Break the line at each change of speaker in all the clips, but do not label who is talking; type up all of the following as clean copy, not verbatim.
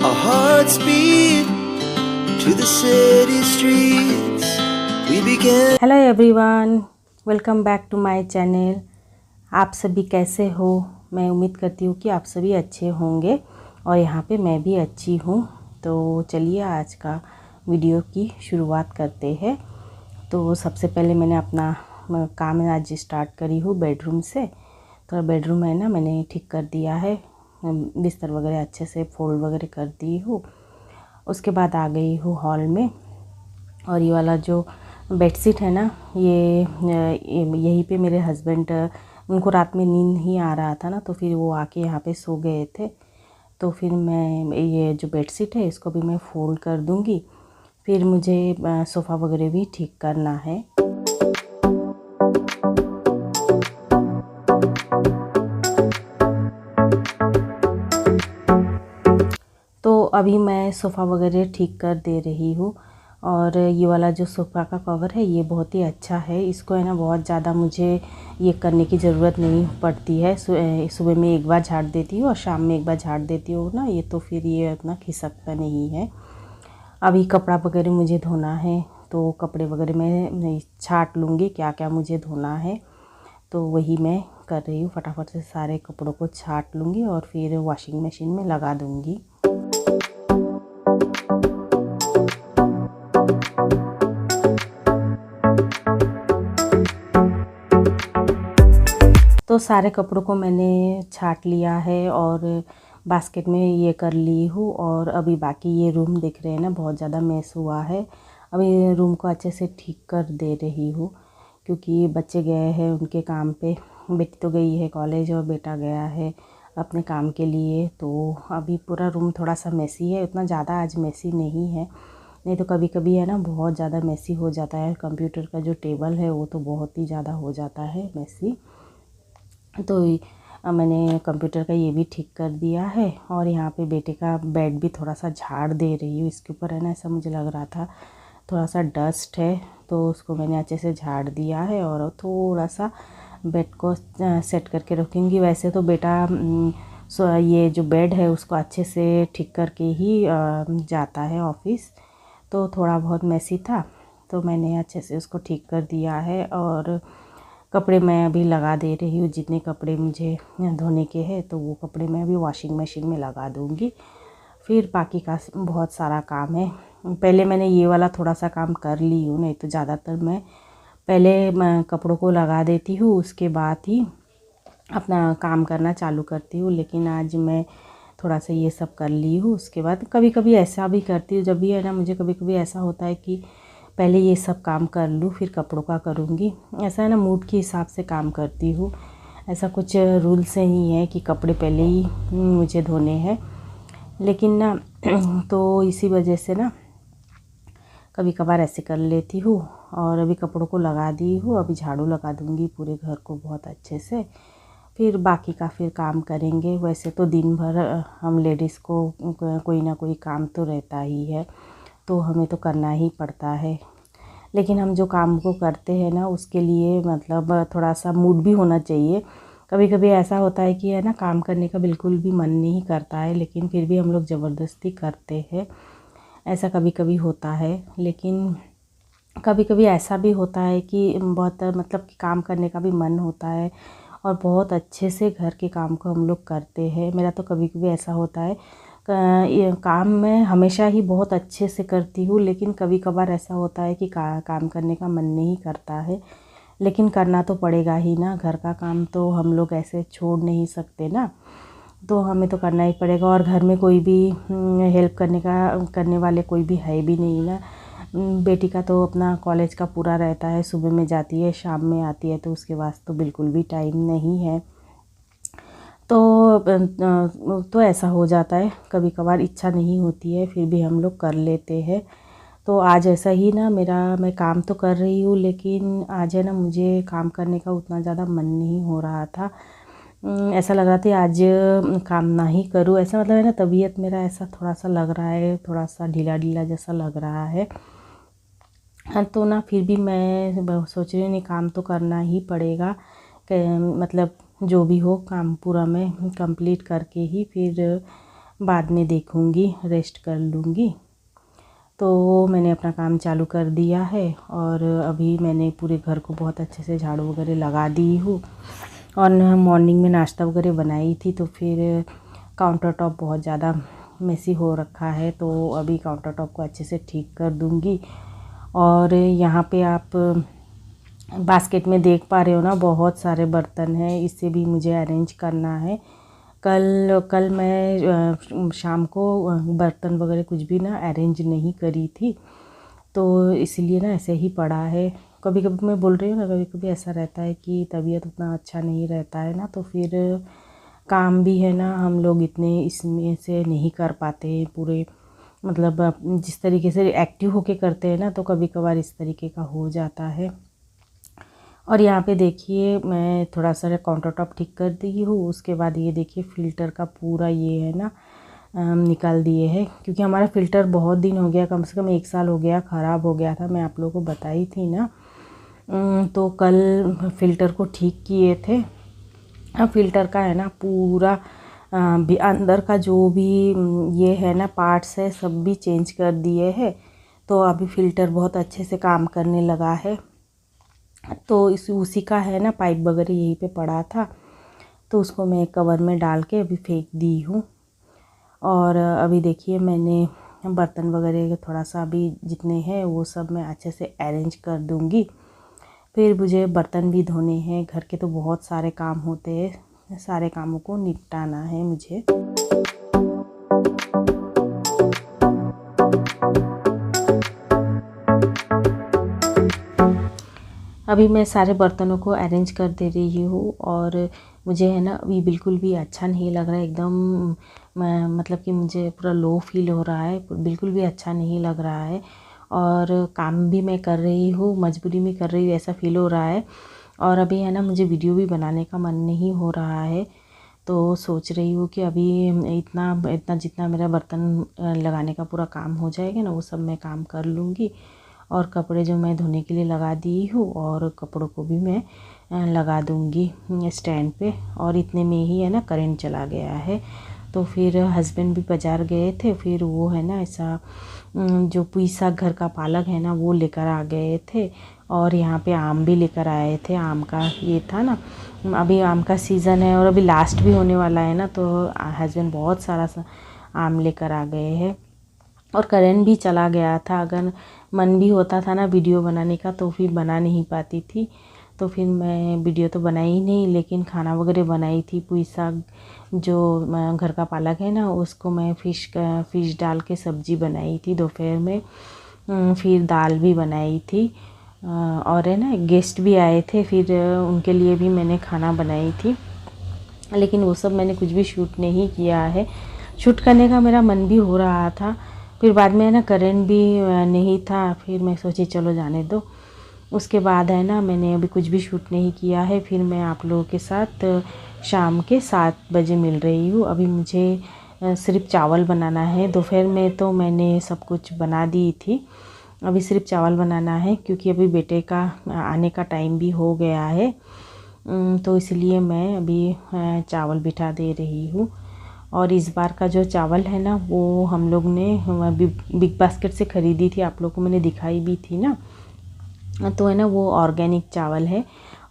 Our hearts beat to the city streets. We began.
Hello everyone, welcome back to my channel. आप सभी कैसे हो? मैं उम्मीद करती हूँ कि आप सभी अच्छे होंगे और यहाँ पे मैं भी अच्छी हूँ। तो चलिए आज का वीडियो की शुरुआत करते हैं। तो सबसे पहले मैंने अपना काम आज स्टार्ट करी हूँ बेडरूम से। तो बेडरूम है ना, मैंने ठीक कर दिया है, बिस्तर वगैरह अच्छे से फोल्ड वगैरह कर दी हूँ। उसके बाद आ गई हूँ हॉल में और ये वाला जो बेडशीट है ना, ये यहीं पे मेरे हस्बैंड, उनको रात में नींद नहीं आ रहा था ना, तो फिर वो आके यहाँ पे सो गए थे। तो फिर मैं ये जो बेडशीट है इसको भी मैं फोल्ड कर दूँगी। फिर मुझे सोफ़ा वगैरह भी ठीक करना है। तो अभी मैं सोफ़ा वगैरह ठीक कर दे रही हूँ। और ये वाला जो सोफ़ा का कवर है ये बहुत ही अच्छा है। इसको है ना बहुत ज़्यादा मुझे ये करने की ज़रूरत नहीं पड़ती है। सुबह में एक बार झाड़ देती हूँ और शाम में एक बार झाड़ देती हूँ ना, ये तो फिर ये उतना खिसकता नहीं है। अभी कपड़ा वगैरह मुझे धोना है, तो कपड़े वगैरह मैं छांट लूँगी क्या क्या मुझे धोना है। तो वही मैं कर रही हूँ, फटाफट से सारे कपड़ों को छांट लूँगी और फिर वॉशिंग मशीन में लगा दूँगी। तो सारे कपड़ों को मैंने छांट लिया है और बास्केट में ये कर ली हूँ। और अभी बाकी ये रूम दिख रहे हैं ना, बहुत ज़्यादा मैस हुआ है। अभी रूम को अच्छे से ठीक कर दे रही हूँ, क्योंकि बच्चे गए हैं उनके काम पे। बेटी तो गई है कॉलेज और बेटा गया है अपने काम के लिए। तो अभी पूरा रूम थोड़ा सा मैसी है, उतना ज़्यादा आज मैसी नहीं है, नहीं तो कभी कभी है ना बहुत ज़्यादा मैसी हो जाता है। कंप्यूटर का जो टेबल है वो तो बहुत ही ज़्यादा हो जाता है मैसी। तो मैंने कंप्यूटर का ये भी ठीक कर दिया है और यहाँ पे बेटे का बेड भी थोड़ा सा झाड़ दे रही हूँ। इसके ऊपर है ना, ऐसा मुझे लग रहा था थोड़ा सा डस्ट है, तो उसको मैंने अच्छे से झाड़ दिया है और थोड़ा सा बेड को सेट करके रखूँगी। वैसे तो बेटा ये जो बेड है उसको अच्छे से ठीक करके ही जाता है ऑफिस, तो थोड़ा बहुत मैसी था तो मैंने अच्छे से उसको ठीक कर दिया है। और कपड़े मैं अभी लगा दे रही हूँ, जितने कपड़े मुझे धोने के हैं तो वो कपड़े मैं अभी वॉशिंग मशीन में लगा दूँगी। फिर बाकी का बहुत सारा काम है, पहले मैंने ये वाला थोड़ा सा काम कर ली हूँ, नहीं तो ज़्यादातर मैं पहले कपड़ों को लगा देती हूँ उसके बाद ही अपना काम करना चालू करती हूँ। लेकिन आज मैं थोड़ा सा ये सब कर ली हूँ। उसके बाद कभी कभी ऐसा भी करती हूँ, जब भी है ना मुझे कभी कभी ऐसा होता है कि पहले ये सब काम कर लूँ फिर कपड़ों का करूँगी। ऐसा है ना, मूड के हिसाब से काम करती हूँ। ऐसा कुछ रूल से नहीं है कि कपड़े पहले ही मुझे धोने हैं, लेकिन ना तो इसी वजह से ना कभी कभार ऐसे कर लेती हूँ। और अभी कपड़ों को लगा दी हूँ, अभी झाड़ू लगा दूँगी पूरे घर को बहुत अच्छे से। फिर बाकी का फिर काम करेंगे। वैसे तो दिन भर हम लेडीज़ को कोई ना कोई काम तो रहता ही है, तो हमें तो करना ही पड़ता है। लेकिन हम जो काम को करते हैं ना उसके लिए मतलब थोड़ा सा मूड भी होना चाहिए। कभी कभी ऐसा होता है कि है ना काम करने का बिल्कुल भी मन नहीं करता है, लेकिन फिर भी हम लोग ज़बरदस्ती करते हैं, ऐसा कभी कभी होता है। लेकिन कभी कभी ऐसा भी होता है कि बहुत मतलब कि काम करने का भी मन होता है और बहुत अच्छे से घर के काम को हम लोग करते हैं। मेरा तो कभी कभी ऐसा होता है, ये काम मैं हमेशा ही बहुत अच्छे से करती हूँ, लेकिन कभी कभार ऐसा होता है कि काम करने का मन नहीं करता है, लेकिन करना तो पड़ेगा ही ना। घर का काम तो हम लोग ऐसे छोड़ नहीं सकते ना, तो हमें तो करना ही पड़ेगा। और घर में कोई भी हेल्प करने वाले कोई भी है भी नहीं ना। बेटी का तो अपना कॉलेज का पूरा रहता है, सुबह में जाती है शाम में आती है, तो उसके वास्ते तो बिल्कुल भी टाइम नहीं है। तो ऐसा हो जाता है, कभी कभार इच्छा नहीं होती है फिर भी हम लोग कर लेते हैं। तो आज ऐसा ही ना, मैं काम तो कर रही हूँ लेकिन आज है ना मुझे काम करने का उतना ज़्यादा मन नहीं हो रहा था। ऐसा लग रहा था आज काम ना ही करूँ, ऐसा मतलब है ना तबीयत मेरा ऐसा थोड़ा सा लग रहा है, थोड़ा सा ढीला ढीला जैसा लग रहा है। हाँ, तो ना फिर भी मैं सोच रही हूँ नहीं, काम तो करना ही पड़ेगा। मतलब जो भी हो काम पूरा मैं कंप्लीट करके ही फिर बाद में देखूँगी, रेस्ट कर लूँगी। तो मैंने अपना काम चालू कर दिया है और अभी मैंने पूरे घर को बहुत अच्छे से झाड़ू वगैरह लगा दी हूँ। और मॉर्निंग में नाश्ता वगैरह बनाई थी, तो फिर काउंटर टॉप बहुत ज़्यादा मेसी हो रखा है, तो अभी काउंटर टॉप को अच्छे से ठीक कर दूँगी। और यहाँ पे आप बास्केट में देख पा रहे हो ना, बहुत सारे बर्तन हैं, इससे भी मुझे अरेंज करना है। कल मैं शाम को बर्तन वगैरह कुछ भी ना अरेंज नहीं करी थी, तो इसलिए ना ऐसे ही पड़ा है। कभी कभी मैं बोल रही हूँ ना, कभी कभी ऐसा रहता है कि तबीयत उतना अच्छा नहीं रहता है ना, तो फिर काम भी है ना, हम लोग इतने इसमें से नहीं कर पाते पूरे, मतलब जिस तरीके से एक्टिव होके करते हैं ना, तो कभी कभार इस तरीके का हो जाता है। और यहाँ पे देखिए मैं थोड़ा सा काउंटर टॉप ठीक कर दी हूँ। उसके बाद ये देखिए फ़िल्टर का पूरा ये है ना निकाल दिए हैं, क्योंकि हमारा फ़िल्टर बहुत दिन हो गया, कम से कम 1 साल हो गया, ख़राब हो गया था। मैं आप लोगों को बताई थी ना। तो कल फ़िल्टर को ठीक किए थे। अब फ़िल्टर का है ना पूरा भी अंदर का जो भी ये है ना पार्ट्स है, सब भी चेंज कर दिए हैं। तो अभी फ़िल्टर बहुत अच्छे से काम करने लगा है। तो उसी का है ना पाइप वगैरह यहीं पे पड़ा था, तो उसको मैं कवर में डाल के अभी फेंक दी हूँ। और अभी देखिए मैंने बर्तन वगैरह थोड़ा सा अभी जितने हैं वो सब मैं अच्छे से अरेंज कर दूँगी। फिर मुझे बर्तन भी धोने हैं, घर के तो बहुत सारे काम होते हैं, सारे कामों को निपटाना है मुझे। अभी मैं सारे बर्तनों को अरेंज कर दे रही हूँ और मुझे है ना अभी बिल्कुल भी अच्छा नहीं लग रहा है, एकदम मतलब कि मुझे पूरा लो फील हो रहा है, बिल्कुल भी अच्छा नहीं लग रहा है। और काम भी मैं कर रही हूँ, मजबूरी में कर रही हूँ, ऐसा फील हो रहा है। और अभी है ना मुझे वीडियो भी बनाने का मन नहीं हो रहा है, तो सोच रही हूँ कि अभी इतना इतना जितना मेरा बर्तन लगाने का पूरा काम हो जाएगा ना, वो सब मैं काम कर लूँगी। और कपड़े जो मैं धोने के लिए लगा दी हूँ, और कपड़ों को भी मैं लगा दूँगी स्टैंड पे। और इतने में ही है ना करंट चला गया है। तो फिर हस्बैंड भी बाज़ार गए थे, फिर वो है ना ऐसा जो पुई साग घर का पालक है ना वो लेकर आ गए थे। और यहाँ पे आम भी लेकर आए थे, आम का ये था ना, अभी आम का सीज़न है और अभी लास्ट भी होने वाला है ना, तो हस्बैंड बहुत सारा आम लेकर आ गए हैं। और करंट भी चला गया था, अगर मन भी होता था ना वीडियो बनाने का तो फिर बना नहीं पाती थी। तो फिर मैं वीडियो तो बनाई ही नहीं, लेकिन खाना वगैरह बनाई थी। पुई साग जो घर का पालक है ना, उसको मैं फ़िश डाल के सब्ज़ी बनाई थी दोपहर में। फिर दाल भी बनाई थी। और है ना गेस्ट भी आए थे, फिर उनके लिए भी मैंने खाना बनाई थी, लेकिन वो सब मैंने कुछ भी शूट नहीं किया है। शूट करने का मेरा मन भी हो रहा था, फिर बाद में है ना करंट भी नहीं था, फिर मैं सोची चलो जाने दो। उसके बाद है ना मैंने अभी कुछ भी शूट नहीं किया है। फिर मैं आप लोगों के साथ शाम के 7 बजे मिल रही हूँ। अभी मुझे सिर्फ चावल बनाना है, दोपहर में तो मैंने सब कुछ बना दी थी, अभी सिर्फ चावल बनाना है, क्योंकि अभी बेटे का आने का टाइम भी हो गया है। तो इसलिए मैं अभी चावल बिठा दे रही हूँ। और इस बार का जो चावल है ना वो हम लोग ने बिग बास्केट से ख़रीदी थी, आप लोगों को मैंने दिखाई भी थी ना। तो है ना वो ऑर्गेनिक चावल है,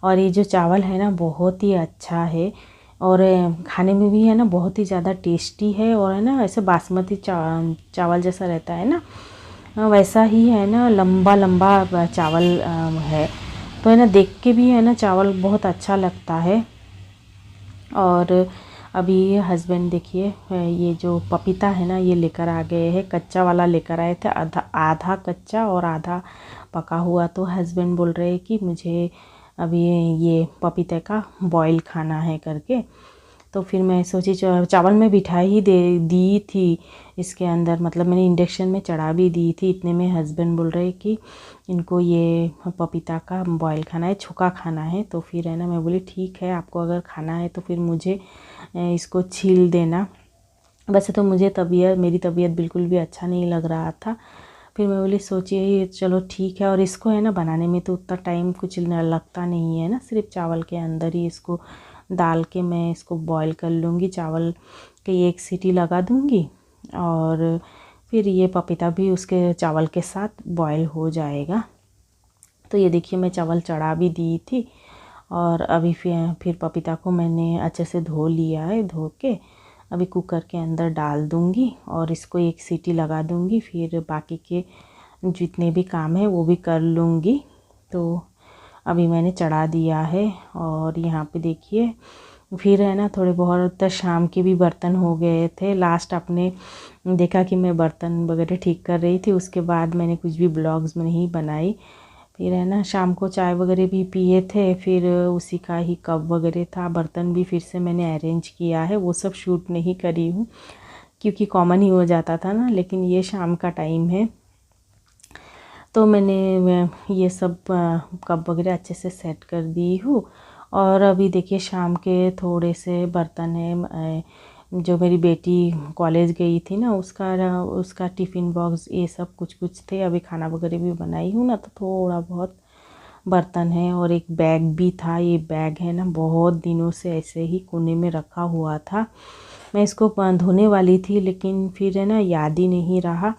और ये जो चावल है ना बहुत ही अच्छा है, और खाने में भी है ना बहुत ही ज़्यादा टेस्टी है। और है ना ऐसे बासमती चावल जैसा रहता है ना, वैसा ही है ना, लंबा लंबा चावल है। तो है ना देख के भी है ना चावल बहुत अच्छा लगता है। और अभी हस्बैंड देखिए ये जो पपीता है ना ये लेकर आ गए हैं, कच्चा वाला लेकर आए थे, आधा कच्चा और आधा पका हुआ। तो हस्बैंड बोल रहे हैं कि मुझे अभी ये पपीते का बॉईल खाना है करके। तो फिर मैं सोची चावल में बिठा ही दे दी थी इसके अंदर, मतलब मैंने इंडक्शन में चढ़ा भी दी थी। इतने में हस्बैंड बोल रहे कि इनको ये पपीता का बॉईल खाना है, छुका खाना है। तो फिर है ना मैं बोली ठीक है, आपको अगर खाना है तो फिर मुझे इसको छील देना। वैसे तो मुझे मेरी तबीयत बिल्कुल भी अच्छा नहीं लग रहा था, फिर मैं बोली सोचिए चलो ठीक है। और इसको है ना बनाने में तो उतना टाइम कुछ लगता नहीं है ना, सिर्फ चावल के अंदर ही इसको डाल के मैं इसको बॉईल कर लूँगी। चावल कि एक सीटी लगा दूँगी और फिर ये पपीता भी उसके चावल के साथ बॉयल हो जाएगा। तो ये देखिए मैं चावल चढ़ा भी दी थी और अभी फिर पपीता को मैंने अच्छे से धो लिया है। धो के अभी कुकर के अंदर डाल दूँगी और इसको एक सीटी लगा दूँगी, फिर बाकी के जितने भी काम है वो भी कर लूँगी। तो अभी मैंने चढ़ा दिया है और यहाँ पे देखिए फिर है ना थोड़े बहुत शाम के भी बर्तन हो गए थे। लास्ट आपने देखा कि मैं बर्तन वगैरह ठीक कर रही थी, उसके बाद मैंने कुछ भी ब्लॉग्स में नहीं बनाई। फिर है ना शाम को चाय वगैरह भी पिए थे, फिर उसी का ही कप वगैरह था। बर्तन भी फिर से मैंने अरेंज किया है, वो सब शूट नहीं करी हूँ क्योंकि कॉमन ही हो जाता था ना, लेकिन ये शाम का टाइम है तो मैंने ये सब कप वगैरह अच्छे से सेट कर दी हूँ। और अभी देखिए शाम के थोड़े से बर्तन है, जो मेरी बेटी कॉलेज गई थी ना उसका टिफ़िन बॉक्स ये सब कुछ थे। अभी खाना वगैरह भी बनाई हूँ ना, तो थोड़ा बहुत बर्तन है और एक बैग भी था। ये बैग है ना बहुत दिनों से ऐसे ही कोने में रखा हुआ था। मैं इसको धोने वाली थी लेकिन फिर है ना याद ही नहीं रहा,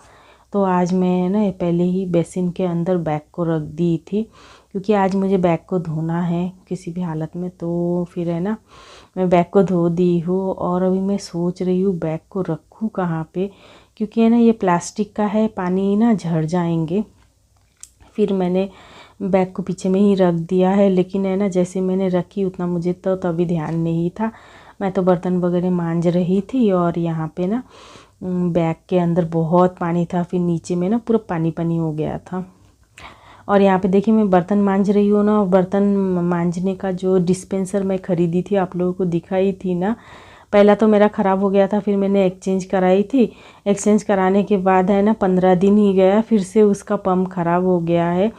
तो आज मैं ना पहले ही बेसिन के अंदर बैग को रख दी थी क्योंकि आज मुझे बैग को धोना है किसी भी हालत में। तो फिर है ना मैं बैग को धो दी हूँ और अभी मैं सोच रही हूँ बैग को रखूँ कहाँ पे, क्योंकि है ना ये प्लास्टिक का है, पानी ना झड़ जाएंगे। फिर मैंने बैग को पीछे में ही रख दिया है, लेकिन है ना जैसे मैंने रखी उतना मुझे तो तभी ध्यान नहीं था। मैं तो बर्तन वगैरह मांज रही थी और यहाँ पे ना बैग के अंदर बहुत पानी था, फिर नीचे में ना पूरा पानी पानी हो गया था। और यहाँ पे देखिए मैं बर्तन मांज रही हूँ ना, बर्तन मांजने का जो डिस्पेंसर मैं ख़रीदी थी आप लोगों को दिखाई थी ना, पहला तो मेरा ख़राब हो गया था, फिर मैंने एक्सचेंज कराई थी। एक्सचेंज कराने के बाद है ना 15 दिन ही गया फिर से उसका पंप ख़राब हो गया है।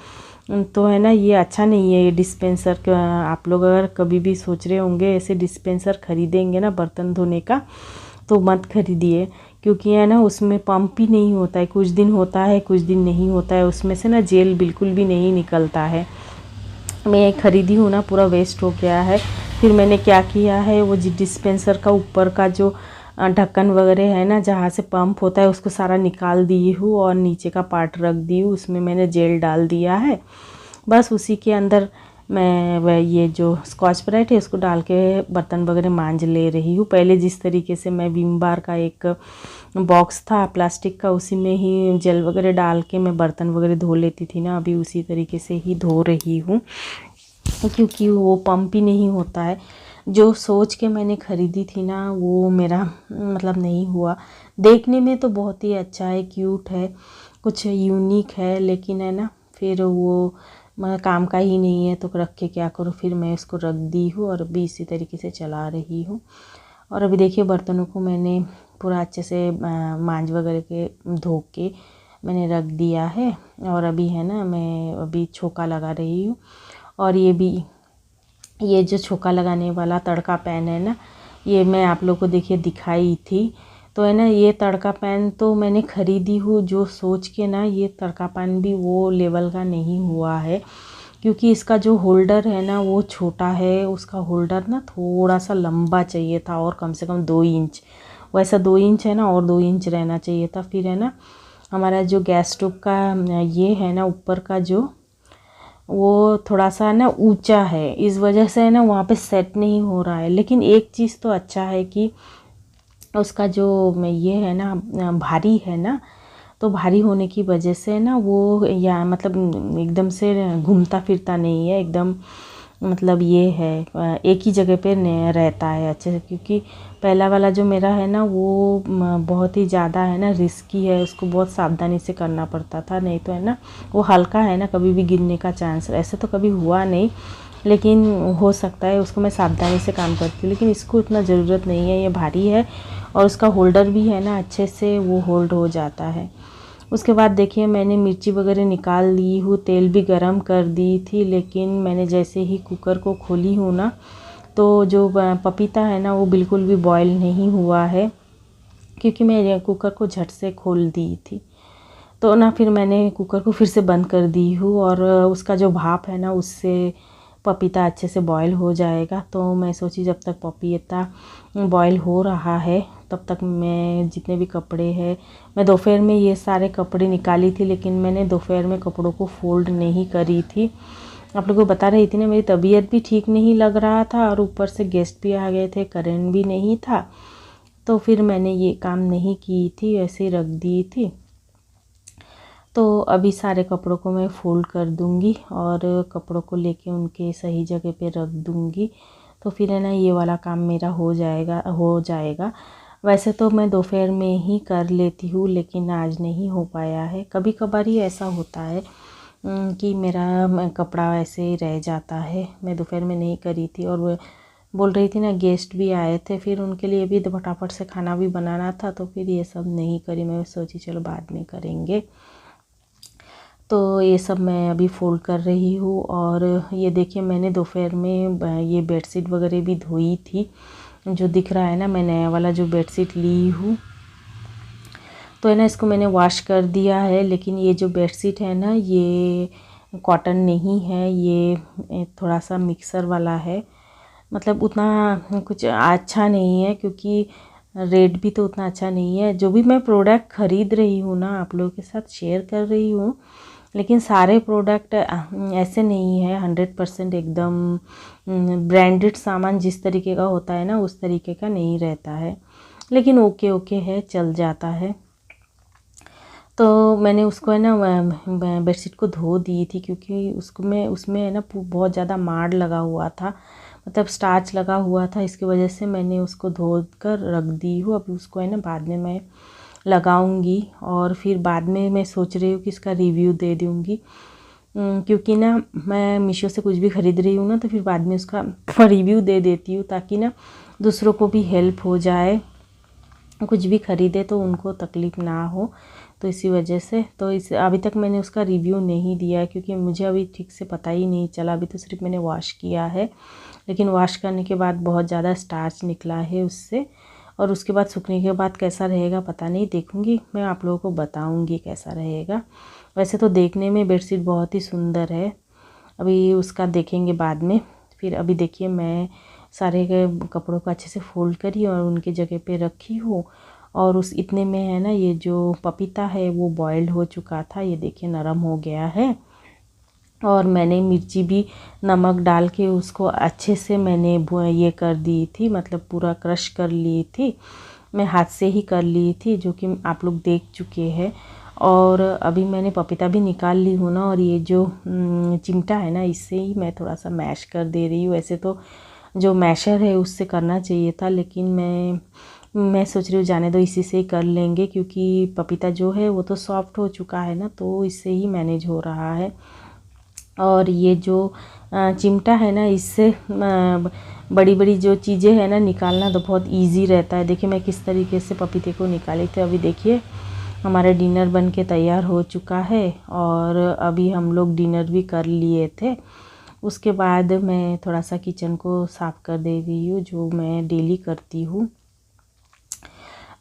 तो है ना ये अच्छा नहीं है ये डिस्पेंसर। आप लोग अगर कभी भी सोच रहे होंगे ऐसे डिस्पेंसर ख़रीदेंगे ना बर्तन धोने का, तो मत खरीदिए, क्योंकि है ना उसमें पंप ही नहीं होता है। कुछ दिन होता है कुछ दिन नहीं होता है, उसमें से ना जेल बिल्कुल भी नहीं निकलता है। मैं ख़रीदी हूँ ना पूरा वेस्ट हो गया है। फिर मैंने क्या किया है, वो डिस्पेंसर का ऊपर का जो ढक्कन वगैरह है ना जहाँ से पंप होता है उसको सारा निकाल दी हूँ और नीचे का पार्ट रख दी हूँ, उसमें मैंने जेल डाल दिया है। बस उसी के अंदर मैं ये जो स्कॉच ब्राइट है इसको डाल के बर्तन वगैरह मांज ले रही हूँ। पहले जिस तरीके से मैं विम बार का एक बॉक्स था प्लास्टिक का, उसी में ही जेल वगैरह डाल के मैं बर्तन वगैरह धो लेती थी ना, अभी उसी तरीके से ही धो रही हूँ क्योंकि वो पंप ही नहीं होता है। जो सोच के मैंने ख़रीदी थी ना वो मेरा मतलब नहीं हुआ। देखने में तो बहुत ही अच्छा है, क्यूट है, कुछ यूनिक है, लेकिन है ना फिर वो काम का ही नहीं है तो रख के क्या करूँ। फिर मैं इसको रख दी हूँ और अभी इसी तरीके से चला रही हूँ। और अभी देखिए बर्तनों को मैंने पूरा अच्छे से मांज वगैरह के धो के मैंने रख दिया है और अभी है ना मैं अभी छोका लगा रही हूँ। और ये जो छोका लगाने वाला तड़का पैन है ना, ये मैं आप लोगों को देखिए दिखाई थी। तो है ना ये तड़का पैन तो मैंने ख़रीदी हूँ जो सोच के ना, ये तड़का पैन भी वो लेवल का नहीं हुआ है क्योंकि इसका जो होल्डर है ना वो छोटा है। उसका होल्डर ना थोड़ा सा लंबा चाहिए था और कम से कम 2 इंच, वैसा 2 इंच है ना और 2 इंच रहना चाहिए था। फिर है ना हमारा जो गैस स्टोव का ये है ना ऊपर का जो वो थोड़ा सा ना ऊंचा है, इस वजह से है ना वहाँ पे सेट नहीं हो रहा है। लेकिन एक चीज़ तो अच्छा है कि उसका जो ये है ना भारी है ना, तो भारी होने की वजह से ना वो या मतलब एकदम से घूमता फिरता नहीं है, एकदम मतलब ये है एक ही जगह पे रहता है अच्छे से। क्योंकि पहला वाला जो मेरा है ना वो बहुत ही ज़्यादा है ना रिस्की है, उसको बहुत सावधानी से करना पड़ता था, नहीं तो है ना वो हल्का है ना कभी भी गिरने का चांस, ऐसे तो कभी हुआ नहीं लेकिन हो सकता है, उसको मैं सावधानी से काम करती हूँ। लेकिन इसको इतना ज़रूरत नहीं है, ये भारी है और उसका होल्डर भी है ना अच्छे से वो होल्ड हो जाता है। उसके बाद देखिए मैंने मिर्ची वगैरह निकाल ली हूँ, तेल भी गरम कर दी थी, लेकिन मैंने जैसे ही कुकर को खोली हूँ ना तो जो पपीता है ना वो बिल्कुल भी बॉईल नहीं हुआ है क्योंकि मैं कुकर को झट से खोल दी थी। तो ना फिर मैंने कुकर को फिर से बंद कर दी हूँ और उसका जो भाप है ना उससे पपीता अच्छे से बॉईल हो जाएगा। तो मैं सोची जब तक पपीता बॉईल हो रहा है तब तक मैं जितने भी कपड़े हैं, मैं दोपहर में ये सारे कपड़े निकाली थी, लेकिन मैंने दोपहर में कपड़ों को फोल्ड नहीं करी थी। आप लोगों को बता रही थी ना, मेरी तबीयत भी ठीक नहीं लग रहा था और ऊपर से गेस्ट भी आ गए थे, करंट भी नहीं था, तो फिर मैंने ये काम नहीं की थी, ऐसे ही रख दी थी। तो अभी सारे कपड़ों को मैं फोल्ड कर दूंगी और कपड़ों को लेके उनके सही जगह पे रख दूंगी, तो फिर है ना ये वाला काम मेरा हो जाएगा। वैसे तो मैं दोपहर में ही कर लेती हूँ, लेकिन आज नहीं हो पाया है। कभी कभार ही ऐसा होता है कि मेरा कपड़ा ऐसे ही रह जाता है। मैं दोपहर में नहीं करी थी और वो बोल रही थी ना, गेस्ट भी आए थे, फिर उनके लिए भी फटाफट से खाना भी बनाना था, तो फिर ये सब नहीं करी। मैं सोची चलो बाद में करेंगे। तो ये सब मैं अभी फोल्ड कर रही हूँ। और ये देखिए, मैंने दोपहर में ये बेडशीट वगैरह भी धोई थी। जो दिख रहा है ना, मैं नया वाला जो बेडशीट ली हूँ, तो है ना इसको मैंने वॉश कर दिया है। लेकिन ये जो बेडशीट है ना, ये कॉटन नहीं है, ये थोड़ा सा मिक्सर वाला है। मतलब उतना कुछ अच्छा नहीं है, क्योंकि रेट भी तो उतना अच्छा नहीं है। जो भी मैं प्रोडक्ट ख़रीद रही हूँ ना, आप लोगों के साथ शेयर कर रही हूँ, लेकिन सारे प्रोडक्ट ऐसे नहीं है 100% एकदम ब्रांडेड सामान जिस तरीके का होता है ना, उस तरीके का नहीं रहता है। लेकिन ओके है, चल जाता है। तो मैंने उसको है ना बेडशीट को धो दी थी, क्योंकि उसमें है ना बहुत ज़्यादा माड़ लगा हुआ था, मतलब स्टार्च लगा हुआ था। इसकी वजह से मैंने उसको धो कर रख दी हूँ। अभी उसको है ना बाद में मैं लगाऊंगी, और फिर बाद में मैं सोच रही हूँ कि इसका रिव्यू दे दूँगी, क्योंकि ना मैं मीशो से कुछ भी ख़रीद रही हूँ ना, तो फिर बाद में उसका रिव्यू दे देती हूँ, ताकि ना दूसरों को भी हेल्प हो जाए, कुछ भी ख़रीदे तो उनको तकलीफ़ ना हो। तो इसी वजह से तो अभी तक मैंने उसका रिव्यू नहीं दिया है, क्योंकि मुझे अभी ठीक से पता ही नहीं चला। अभी तो सिर्फ मैंने वॉश किया है, लेकिन वॉश करने के बाद बहुत ज़्यादा स्टार्च निकला है उससे, और उसके बाद सूखने के बाद कैसा रहेगा पता नहीं, देखूँगी। मैं आप लोगों को बताऊँगी कैसा रहेगा। वैसे तो देखने में बेडशीट बहुत ही सुंदर है, अभी उसका देखेंगे बाद में। फिर अभी देखिए, मैं सारे कपड़ों को अच्छे से फोल्ड करी और उनकी जगह पे रखी हूँ। और उस इतने में है ना, ये जो पपीता है वो बॉइल्ड हो चुका था, ये देखिए नरम हो गया है। और मैंने मिर्ची भी नमक डाल के उसको अच्छे से मैंने ये कर दी थी, मतलब पूरा क्रश कर ली थी। मैं हाथ से ही कर ली थी, जो कि आप लोग देख चुके हैं। और अभी मैंने पपीता भी निकाल ली हूँ ना, और ये जो चिमटा है ना, इससे ही मैं थोड़ा सा मैश कर दे रही हूँ। ऐसे तो जो मैशर है उससे करना चाहिए था, लेकिन मैं सोच रही हूँ जाने दो, इसी से ही कर लेंगे, क्योंकि पपीता जो है वो तो सॉफ्ट हो चुका है ना, तो इससे ही मैनेज हो रहा है। और ये जो चिमटा है ना, इससे बड़ी बड़ी जो चीज़ें हैं ना निकालना तो बहुत इजी रहता है। देखिए मैं किस तरीके से पपीते को निकाली थी। अभी देखिए हमारा डिनर बन के तैयार हो चुका है, और अभी हम लोग डिनर भी कर लिए थे। उसके बाद मैं थोड़ा सा किचन को साफ़ कर दे रही हूँ, जो मैं डेली करती हूँ।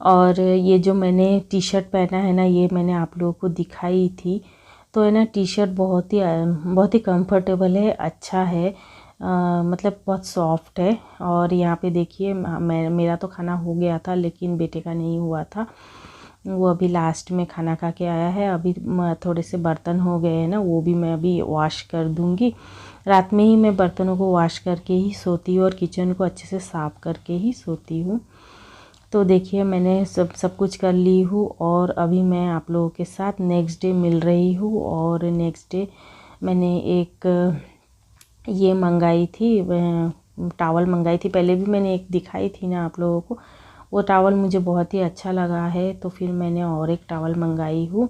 और ये जो मैंने टी शर्ट पहना है ना, ये मैंने आप लोगों को दिखाई थी। तो है ना, टी शर्ट बहुत ही कंफर्टेबल है, अच्छा है, मतलब बहुत सॉफ्ट है। और यहाँ पे देखिए, मेरा तो खाना हो गया था, लेकिन बेटे का नहीं हुआ था। वो अभी लास्ट में खाना खा के आया है। अभी थोड़े से बर्तन हो गए हैं ना, वो भी मैं अभी वॉश कर दूँगी। रात में ही मैं बर्तनों को वॉश करके ही सोती हूँ, और किचन को अच्छे से साफ़ करके ही सोती हूँ। तो देखिए मैंने सब कुछ कर ली हूँ, और अभी मैं आप लोगों के साथ नेक्स्ट डे मिल रही हूँ। और नेक्स्ट डे मैंने एक ये मंगाई थी, टावल मंगाई थी। पहले भी मैंने एक दिखाई थी ना आप लोगों को, वो टावल मुझे बहुत ही अच्छा लगा है, तो फिर मैंने और एक टावल मंगाई हूँ।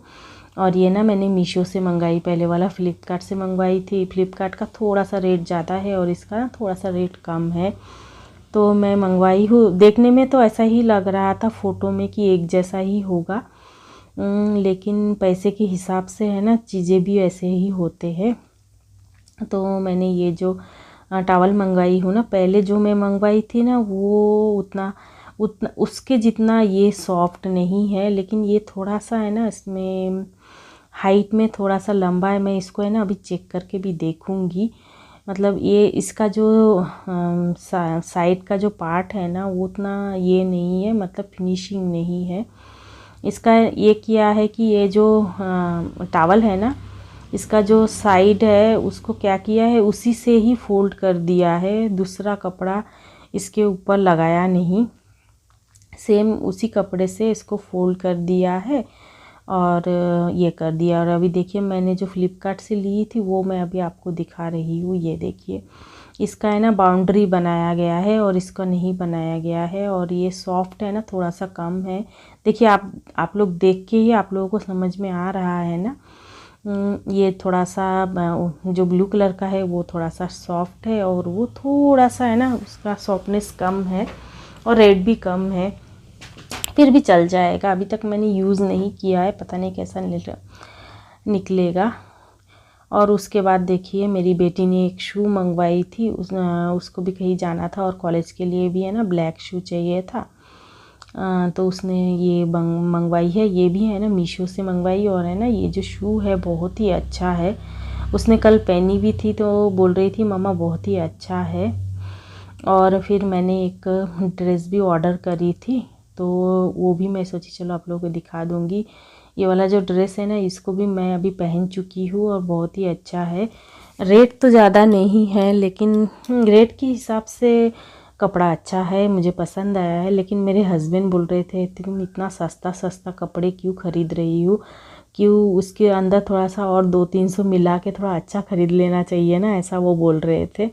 और ये ना मैंने मीशो से मंगाई, पहले वाला फ़्लिपकार्ट से मंगवाई थी। फ़्लिपकार्ट का थोड़ा सा रेट ज़्यादा है, और इसका ना थोड़ा सा रेट कम है। तो मैं मंगवाई हूँ। देखने में तो ऐसा ही लग रहा था फ़ोटो में कि एक जैसा ही होगा, लेकिन पैसे के हिसाब से है ना, चीज़ें भी ऐसे ही होते हैं। तो मैंने ये जो टावल मंगवाई हूँ ना, पहले जो मैं मंगवाई थी ना, वो उतना उसके जितना ये सॉफ्ट नहीं है, लेकिन ये थोड़ा सा है ना, इसमें हाइट में थोड़ा सा लंबा है। मैं इसको है ना अभी चेक करके भी देखूँगी, मतलब ये इसका जो साइड का जो पार्ट है ना वो उतना ये नहीं है, मतलब फिनिशिंग नहीं है। इसका ये किया है कि ये जो टॉवल है ना, इसका जो साइड है उसको क्या किया है, उसी से ही फोल्ड कर दिया है, दूसरा कपड़ा इसके ऊपर लगाया नहीं, सेम उसी कपड़े से इसको फोल्ड कर दिया है और ये कर दिया। और अभी देखिए मैंने जो फ्लिपकार्ट से ली थी वो मैं अभी आपको दिखा रही हूँ। ये देखिए इसका है ना बाउंड्री बनाया गया है और इसका नहीं बनाया गया है, और ये सॉफ्ट है ना, थोड़ा सा कम है। देखिए आप लोग देख के ही आप लोगों को समझ में आ रहा है ना। ये थोड़ा सा जो ब्लू कलर का है वो थोड़ा सा सॉफ्ट है, और वो थोड़ा सा है ना उसका सॉफ्टनेस कम है और रेट भी कम है, फिर भी चल जाएगा। अभी तक मैंने यूज़ नहीं किया है, पता नहीं कैसा निकलेगा। और उसके बाद देखिए मेरी बेटी ने एक शू मंगवाई थी, उसको भी कहीं जाना था और कॉलेज के लिए भी है ना ब्लैक शू चाहिए था। तो उसने ये मंगवाई है, ये भी है ना मीशो से मंगवाई। और है ना ये जो शू है बहुत ही अच्छा है, उसने कल पहनी भी थी तो बोल रही थी मम्मा बहुत ही अच्छा है। और फिर मैंने एक ड्रेस भी ऑर्डर करी थी, तो वो भी मैं सोची चलो आप लोगों को दिखा दूँगी। ये वाला जो ड्रेस है ना इसको भी मैं अभी पहन चुकी हूँ और बहुत ही अच्छा है। रेट तो ज़्यादा नहीं है, लेकिन रेट के हिसाब से कपड़ा अच्छा है, मुझे पसंद आया है। लेकिन मेरे हस्बैंड बोल रहे थे तुम इतना सस्ता सस्ता कपड़े क्यों ख़रीद रही हो, क्यों उसके अंदर थोड़ा सा और 200-300 मिला के थोड़ा अच्छा ख़रीद लेना चाहिए ना, ऐसा वो बोल रहे थे।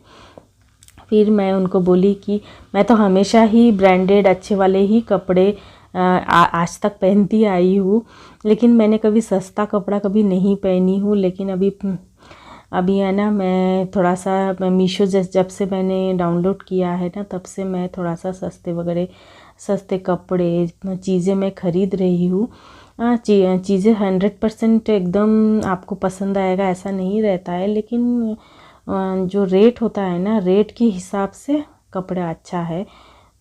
फिर मैं उनको बोली कि मैं तो हमेशा ही ब्रांडेड अच्छे वाले ही कपड़े आज तक पहनती आई हूँ, लेकिन मैंने कभी सस्ता कपड़ा कभी नहीं पहनी हूँ। लेकिन अभी है ना मैं थोड़ा सा मीशो जब से मैंने डाउनलोड किया है ना तब से मैं थोड़ा सा सस्ते कपड़े चीज़ें मैं ख़रीद रही हूँ। चीज़ें 100% एकदम आपको पसंद आएगा ऐसा नहीं रहता है, लेकिन जो रेट होता है ना, रेट के हिसाब से कपड़ा अच्छा है,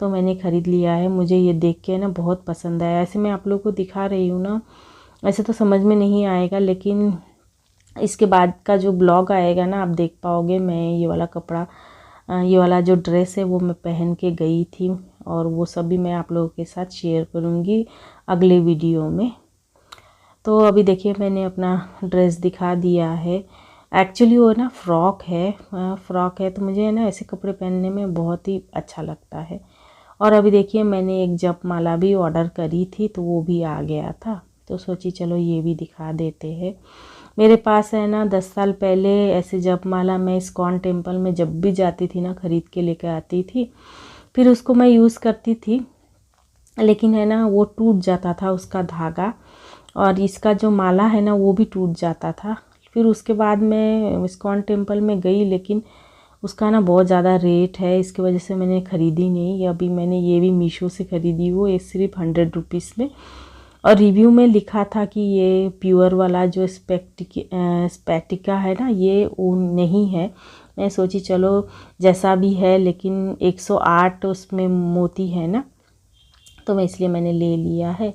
तो मैंने ख़रीद लिया है। मुझे ये देख के ना बहुत पसंद आया। ऐसे मैं आप लोगों को दिखा रही हूँ ना, ऐसे तो समझ में नहीं आएगा, लेकिन इसके बाद का जो ब्लॉग आएगा ना आप देख पाओगे। मैं ये वाला जो ड्रेस है वो मैं पहन के गई थी, और वो सब भी मैं आप लोगों के साथ शेयर करूँगी अगले वीडियो में। तो अभी देखिए मैंने अपना ड्रेस दिखा दिया है। एक्चुअली वो ना फ्रॉक है, तो मुझे है ना ऐसे कपड़े पहनने में बहुत ही अच्छा लगता है। और अभी देखिए मैंने एक जपमाला भी ऑर्डर करी थी, तो वो भी आ गया था, तो सोची चलो ये भी दिखा देते हैं। मेरे पास है ना 10 साल पहले ऐसे जपमाला मैं इस्कॉन टेम्पल में जब भी जाती थी ना ख़रीद के लेकर आती थी, फिर उसको मैं यूज़ करती थी, लेकिन है ना वो टूट जाता था उसका धागा, और इसका जो माला है ना वो भी टूट जाता था। फिर उसके बाद मैं इस्कॉन टेम्पल में गई, लेकिन उसका ना बहुत ज़्यादा रेट है, इसकी वजह से मैंने ख़रीदी नहीं। अभी मैंने ये भी मीशो से ख़रीदी, वो ये सिर्फ 100 रुपीज़ में, और रिव्यू में लिखा था कि ये प्योर वाला जो स्पैटिका है ना ये ऊन नहीं है। मैं सोची चलो जैसा भी है, लेकिन 108 उसमें मोती है ना, तो मैं इसलिए मैंने ले लिया है।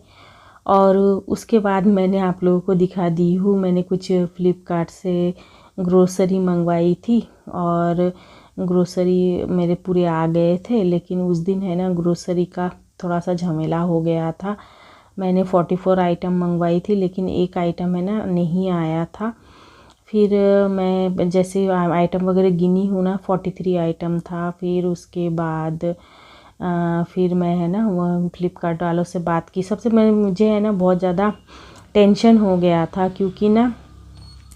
और उसके बाद मैंने आप लोगों को दिखा दी हूँ, मैंने कुछ फ्लिपकार्ट से ग्रोसरी मंगवाई थी, और ग्रोसरी मेरे पूरे आ गए थे। लेकिन उस दिन है ना ग्रोसरी का थोड़ा सा झमेला हो गया था। मैंने 44 आइटम मंगवाई थी, लेकिन एक आइटम है ना नहीं आया था। फिर मैं जैसे आइटम वगैरह गिनी हूँ ना 43 आइटम था। फिर उसके बाद फिर मैं है ना वो फ्लिपकार्ट वालों से बात की। सबसे मुझे है ना बहुत ज़्यादा टेंशन हो गया था, क्योंकि ना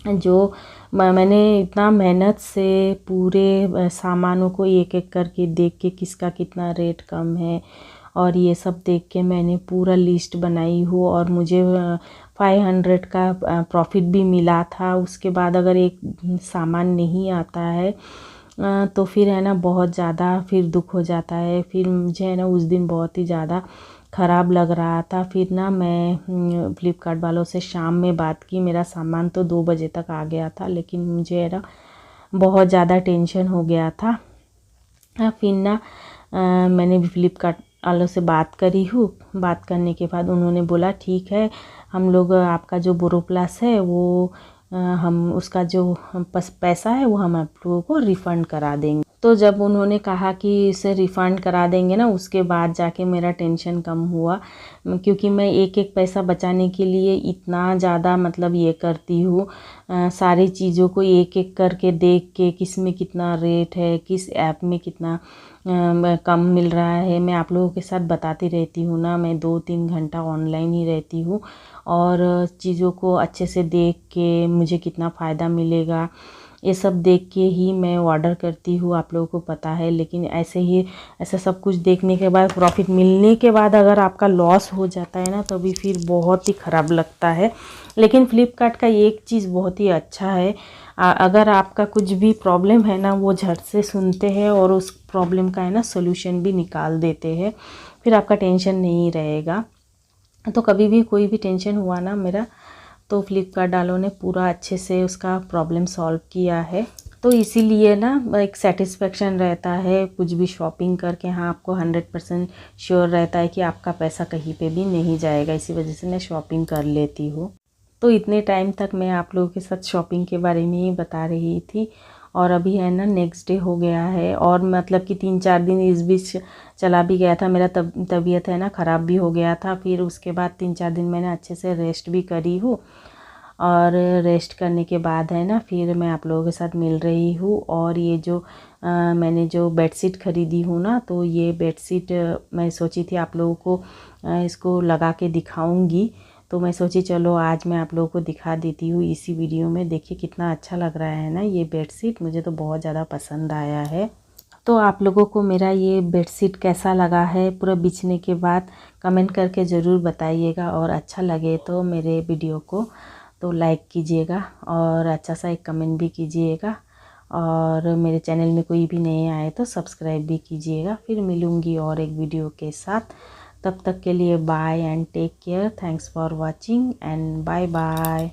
जो मैंने इतना मेहनत से पूरे सामानों को एक एक करके देख के किसका कितना रेट कम है और ये सब देख के मैंने पूरा लिस्ट बनाई हूँ, और मुझे 500 का प्रॉफिट भी मिला था। उसके बाद अगर एक सामान नहीं आता है तो फिर है ना बहुत ज़्यादा फिर दुख हो जाता है। फिर मुझे है ना उस दिन बहुत ही ज़्यादा ख़राब लग रहा था। फिर ना मैं फ्लिपकार्ट वालों से शाम में बात की। मेरा सामान तो 2 बजे तक आ गया था, लेकिन मुझे है ना बहुत ज़्यादा टेंशन हो गया था। फिर ना मैंने भी फ्लिपकार्ट वालों से बात करी हूँ। बात करने के बाद उन्होंने बोला ठीक है, हम लोग आपका जो बोरोप्लस है वो हम उसका जो पैसा है वो हम आप लोगों को रिफ़ंड करा देंगे। तो जब उन्होंने कहा कि इसे रिफ़ंड करा देंगे ना, उसके बाद जाके मेरा टेंशन कम हुआ, क्योंकि मैं एक एक पैसा बचाने के लिए इतना ज़्यादा मतलब ये करती हूँ, सारी चीज़ों को एक एक करके देख के किस में कितना रेट है, किस ऐप में कितना कम मिल रहा है। मैं आप लोगों के साथ बताती रहती हूँ ना, मैं 2-3 घंटा ऑनलाइन ही रहती हूँ और चीज़ों को अच्छे से देख के मुझे कितना फ़ायदा मिलेगा ये सब देख के ही मैं ऑर्डर करती हूँ, आप लोगों को पता है। लेकिन ऐसा सब कुछ देखने के बाद, प्रॉफिट मिलने के बाद अगर आपका लॉस हो जाता है ना, तभी फिर बहुत ही ख़राब लगता है। लेकिन फ्लिपकार्ट का एक चीज़ बहुत ही अच्छा है, अगर आपका कुछ भी प्रॉब्लम है ना, वो झट से सुनते हैं और उस प्रॉब्लम का है ना सॉल्यूशन भी निकाल देते हैं, फिर आपका टेंशन नहीं रहेगा। तो कभी भी कोई भी टेंशन हुआ ना मेरा, तो फ्लिपकार्ट वालों ने पूरा अच्छे से उसका प्रॉब्लम सॉल्व किया है। तो इसीलिए ना एक सेटिस्फेक्शन रहता है कुछ भी शॉपिंग करके। हाँ, आपको 100% श्योर रहता है कि आपका पैसा कहीं पे भी नहीं जाएगा, इसी वजह से मैं शॉपिंग कर लेती हूँ। तो इतने टाइम तक मैं आप लोगों के साथ शॉपिंग के बारे में ही बता रही थी, और अभी है ना नेक्स्ट डे हो गया है, और मतलब कि 3-4 दिन इस बीच चला भी गया था। मेरा तबीयत है ना ख़राब भी हो गया था। फिर उसके बाद 3-4 दिन मैंने अच्छे से रेस्ट भी करी हूँ, और रेस्ट करने के बाद है ना फिर मैं आप लोगों के साथ मिल रही हूँ। और ये जो मैंने जो बेडशीट ख़रीदी हूँ ना, तो ये बेडशीट मैं सोची थी आप लोगों को इसको लगा के दिखाऊंगी, तो मैं सोची चलो आज मैं आप लोगों को दिखा देती हूँ इसी वीडियो में। देखिए कितना अच्छा लग रहा है ना ये बेडशीट, मुझे तो बहुत ज़्यादा पसंद आया है। तो आप लोगों को मेरा ये बेडशीट कैसा लगा है पूरा बिछने के बाद, कमेंट करके ज़रूर बताइएगा। और अच्छा लगे तो मेरे वीडियो को तो लाइक कीजिएगा और अच्छा सा एक कमेंट भी कीजिएगा, और मेरे चैनल में कोई भी नए आए तो सब्सक्राइब भी कीजिएगा। फिर मिलूँगी और एक वीडियो के साथ, तब तक के लिए bye and take care. Thanks for watching and bye bye.